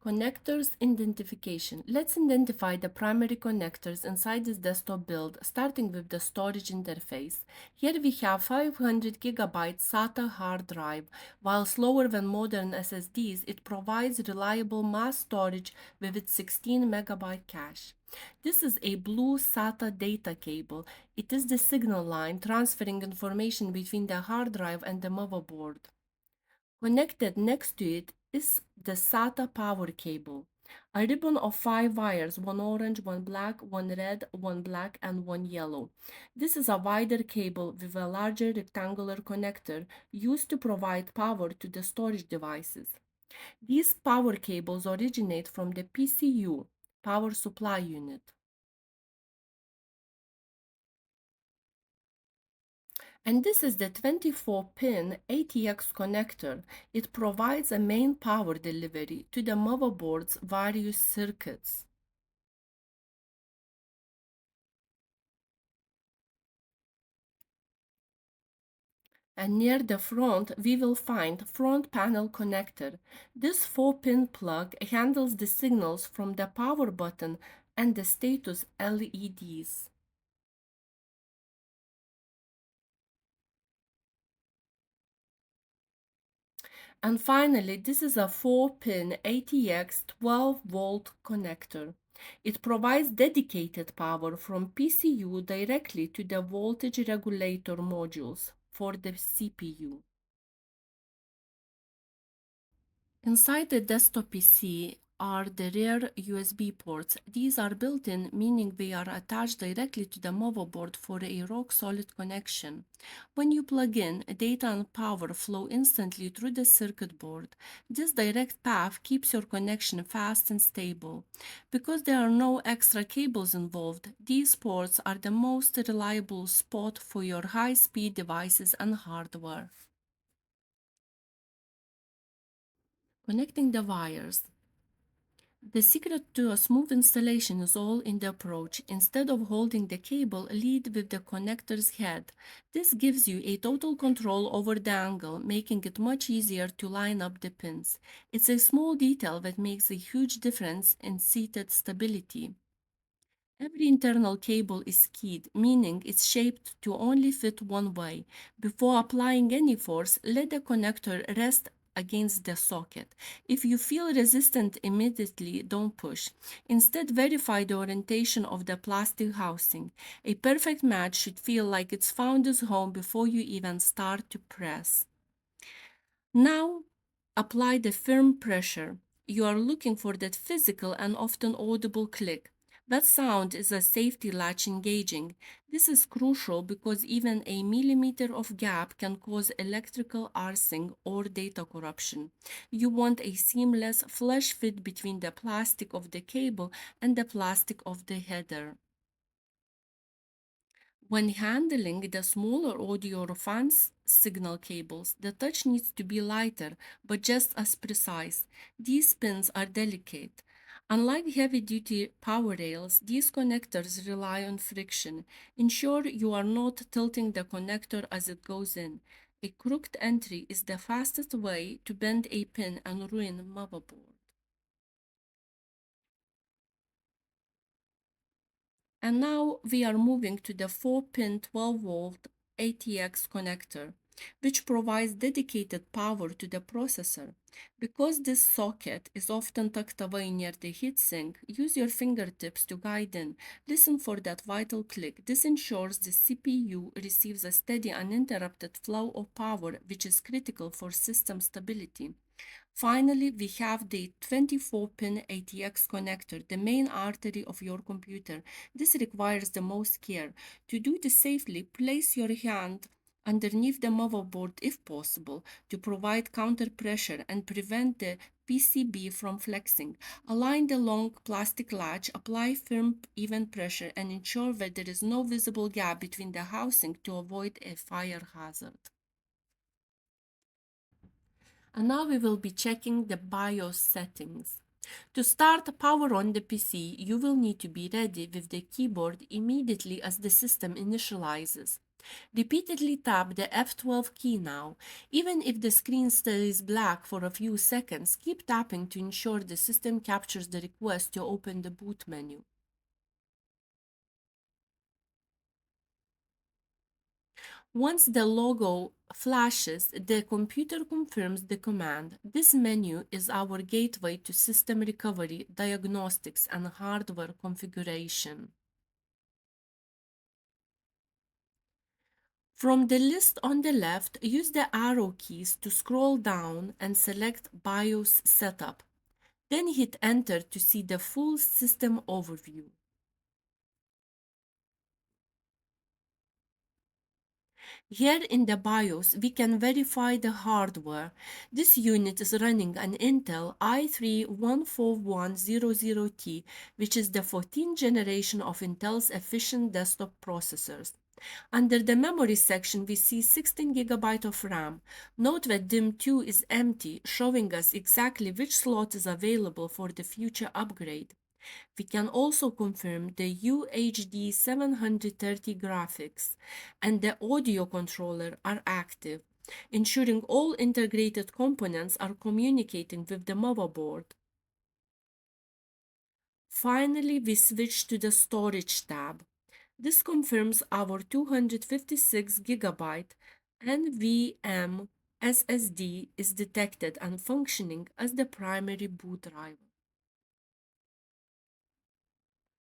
Connectors identification. Let's identify the primary connectors inside this desktop build, starting with the storage interface. Here we have 500 GB SATA hard drive. While slower than modern SSDs, it provides reliable mass storage with its 16 MB cache. This is a blue SATA data cable. It is the signal line transferring information between the hard drive and the motherboard. Connected next to it is the SATA power cable, a ribbon of 5 wires, one orange, one black, one red, one black, and one yellow. This is a wider cable with a larger rectangular connector used to provide power to the storage devices. These power cables originate from the PCU, power supply unit. And this is the 24-pin ATX connector. It provides a main power delivery to the motherboard's various circuits. And near the front, we will find front panel connector. This 4-pin plug handles the signals from the power button and the status LEDs. And finally, this is a 4-pin ATX 12-volt connector. It provides dedicated power from PCU directly to the voltage regulator modules for the CPU. Inside the desktop PC are the rear USB ports. These are built-in, meaning they are attached directly to the motherboard for a rock-solid connection. When you plug in, data and power flow instantly through the circuit board. This direct path keeps your connection fast and stable. Because there are no extra cables involved, these ports are the most reliable spot for your high-speed devices and hardware. Connecting the wires. The secret to a smooth installation is all in the approach. Instead of holding the cable, lead with the connector's head. This gives you a total control over the angle, making it much easier to line up the pins. It's a small detail that makes a huge difference in seated stability. Every internal cable is keyed, meaning it's shaped to only fit one way. Before applying any force, let the connector rest against the socket. If you feel resistant immediately, don't push. Instead, verify the orientation of the plastic housing. A perfect match should feel like it's found its home before you even start to press. Now, apply the firm pressure. You are looking for that physical and often audible click. That sound is a safety latch engaging. This is crucial because even a millimeter of gap can cause electrical arcing or data corruption. You want a seamless, flush fit between the plastic of the cable and the plastic of the header. When handling the smaller audio or fans signal cables, the touch needs to be lighter, but just as precise. These pins are delicate. Unlike heavy-duty power rails, these connectors rely on friction. Ensure you are not tilting the connector as it goes in. A crooked entry is the fastest way to bend a pin and ruin a motherboard. And now we are moving to the 4-pin 12-volt ATX connector, which provides dedicated power to the processor. Because this socket is often tucked away near the heatsink, use your fingertips to guide in. Listen for that vital click. This ensures the CPU receives a steady, uninterrupted flow of power, which is critical for system stability. Finally, we have the 24-pin ATX connector, the main artery of your computer. This requires the most care. To do this safely, place your hand underneath the motherboard if possible to provide counter pressure and prevent the PCB from flexing. Align the long plastic latch, apply firm even pressure, and ensure that there is no visible gap between the housing to avoid a fire hazard. And now we will be checking the BIOS settings. To start power on the PC, you will need to be ready with the keyboard immediately as the system initializes. Repeatedly tap the F12 key now. Even if the screen stays black for a few seconds, keep tapping to ensure the system captures the request to open the boot menu. Once the logo flashes, the computer confirms the command. This menu is our gateway to system recovery, diagnostics, and hardware configuration. From the list on the left, use the arrow keys to scroll down and select BIOS Setup. Then hit Enter to see the full system overview. Here in the BIOS, we can verify the hardware. This unit is running an Intel i3-14100T, which is the 14th generation of Intel's efficient desktop processors. Under the memory section, we see 16 GB of RAM. Note that DIMM2 is empty, showing us exactly which slot is available for the future upgrade. We can also confirm the UHD 730 graphics and the audio controller are active, ensuring all integrated components are communicating with the motherboard. Finally, we switch to the Storage tab. This confirms our 256 GB NVMe SSD is detected and functioning as the primary boot driver.